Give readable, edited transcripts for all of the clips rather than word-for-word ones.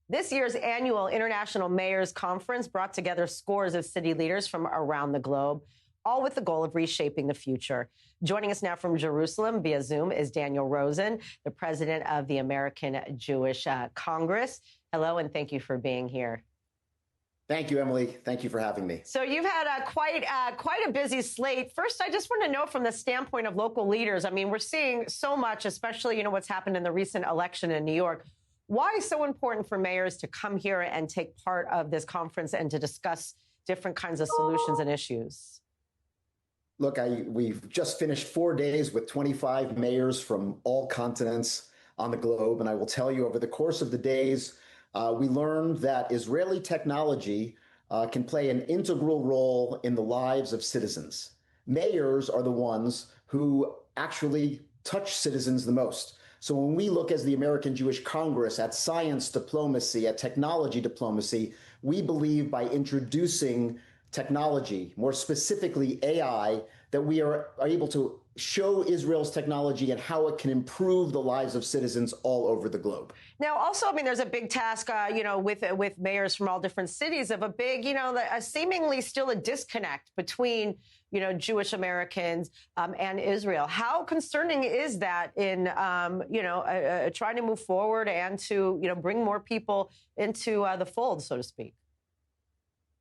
This year's annual International Mayors Conference brought together scores of city leaders from around the globe, all with the goal of reshaping the future. Joining us now from Jerusalem via Zoom is Daniel Rosen, the president of the American Jewish Congress. Hello, and thank you for being here. Thank you, Emily. Thank you for having me. So you've had quite a busy slate. First, I just want to know from the standpoint of local leaders, I mean, we're seeing so much, especially, what's happened in the recent election in New York. Why is it so important for mayors to come here and take part of this conference and to discuss different kinds of solutions and issues? Look, we've just finished 4 days with 25 mayors from all continents on the globe. And I will tell you, over the course of the days, we learned that Israeli technology can play an integral role in the lives of citizens. Mayors are the ones who actually touch citizens the most. So when we look as the American Jewish Congress at science diplomacy, at technology diplomacy, we believe by introducing technology, more specifically AI, that we are able to show Israel's technology and how it can improve the lives of citizens all over the globe. Now, also, I mean, there's a big task, with mayors from all different cities of a big, seemingly still a disconnect between, Jewish Americans and Israel. How concerning is that in, trying to move forward and to, bring more people into the fold, so to speak?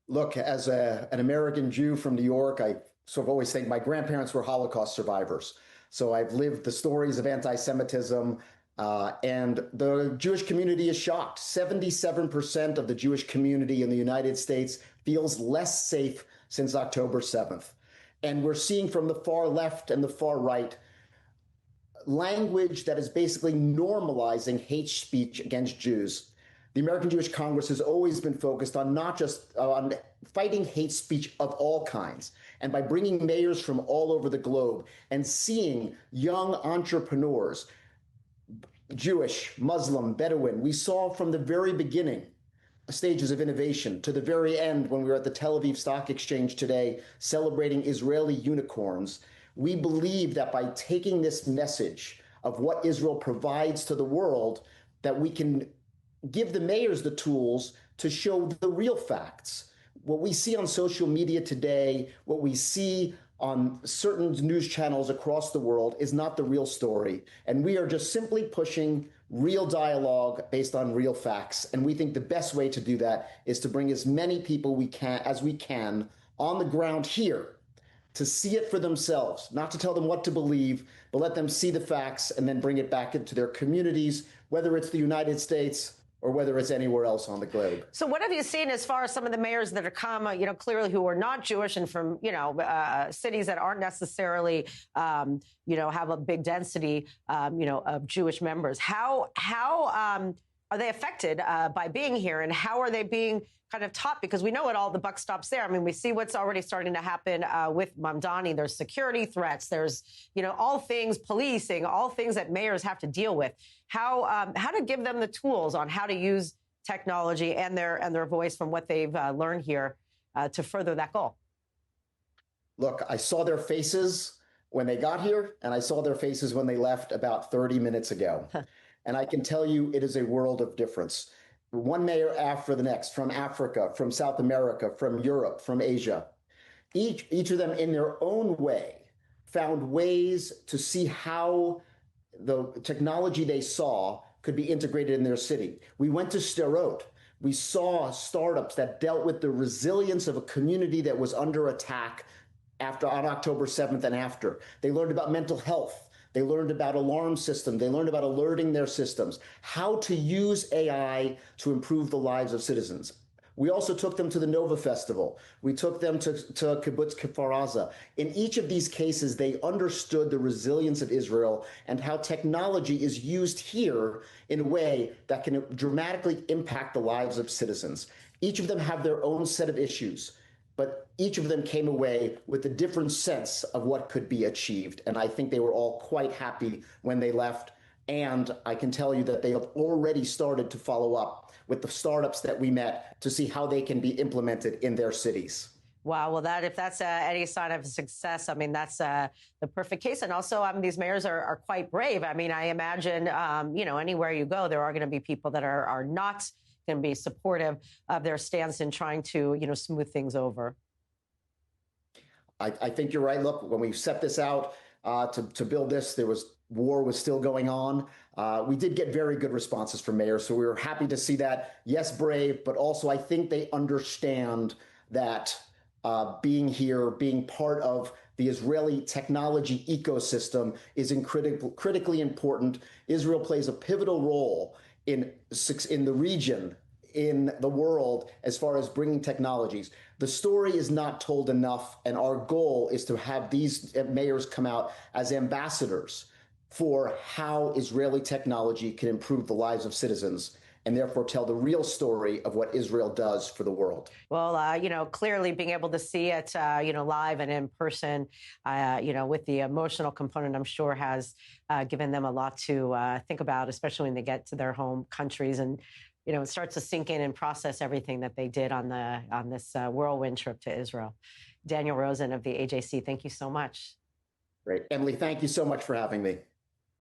Look, as an American Jew from New York, I sort of always think my grandparents were Holocaust survivors. So I've lived the stories of anti-Semitism, and the Jewish community is shocked. 77% of the Jewish community in the United States feels less safe since October 7th. And we're seeing from the far left and the far right language that is basically normalizing hate speech against Jews. The American Jewish Congress has always been focused on not just on fighting hate speech of all kinds, and by bringing mayors from all over the globe and seeing young entrepreneurs, Jewish, Muslim, Bedouin, we saw from the very beginning stages of innovation to the very end when we were at the Tel Aviv Stock Exchange today celebrating Israeli unicorns. We believe that by taking this message of what Israel provides to the world, that we can give the mayors the tools to show the real facts. What we see on social media today, what we see on certain news channels across the world is not the real story. And we are just simply pushing real dialogue based on real facts. And we think the best way to do that is to bring as many people as we can on the ground here to see it for themselves, not to tell them what to believe, but let them see the facts and then bring it back into their communities, whether it's the United States or whether it's anywhere else on the globe. So what have you seen as far as some of the mayors that have come, clearly who are not Jewish and from, cities that aren't necessarily, have a big density, of Jewish members? How are they affected by being here, and how are they being kind of taught? Because we know it all, the buck stops there. I mean, we see what's already starting to happen with Mamdani. There's security threats. There's, all things policing, all things that mayors have to deal with. How to give them the tools on how to use technology and their voice from what they've learned here to further that goal. Look, I saw their faces when they got here, and I saw their faces when they left about 30 minutes ago. And I can tell you it is a world of difference. One mayor after the next, from Africa, from South America, from Europe, from Asia. Each of them in their own way found ways to see how the technology they saw could be integrated in their city. We went to Sderot. We saw startups that dealt with the resilience of a community that was under attack on October 7th and after. They learned about mental health. They learned about alarm systems. They learned about alerting their systems, how to use AI to improve the lives of citizens. We also took them to the Nova Festival. We took them to Kibbutz Kfar Aza. In each of these cases, they understood the resilience of Israel and how technology is used here in a way that can dramatically impact the lives of citizens. Each of them have their own set of issues, but each of them came away with a different sense of what could be achieved. And I think they were all quite happy when they left. And I can tell you that they have already started to follow up with the startups that we met to see how they can be implemented in their cities. Wow. Well, if that's any sign of success, I mean, that's the perfect case. And also, these mayors are quite brave. I mean, I imagine, anywhere you go, there are going to be people that are not going to be supportive of their stance in trying to, smooth things over. I think you're right. Look, when we set this out to build this, war was still going on. We did get very good responses from mayors, so we were happy to see that. Yes, brave, but also I think they understand that being here, being part of the Israeli technology ecosystem is critically important. Israel plays a pivotal role in the region, in the world, as far as bringing technologies. The story is not told enough, and our goal is to have these mayors come out as ambassadors for how Israeli technology can improve the lives of citizens, and therefore tell the real story of what Israel does for the world. Well, clearly being able to see it, live and in person, with the emotional component, I'm sure has given them a lot to think about, especially when they get to their home countries and, it starts to sink in and process everything that they did on this whirlwind trip to Israel. Daniel Rosen of the AJC, thank you so much. Great. Emily, thank you so much for having me.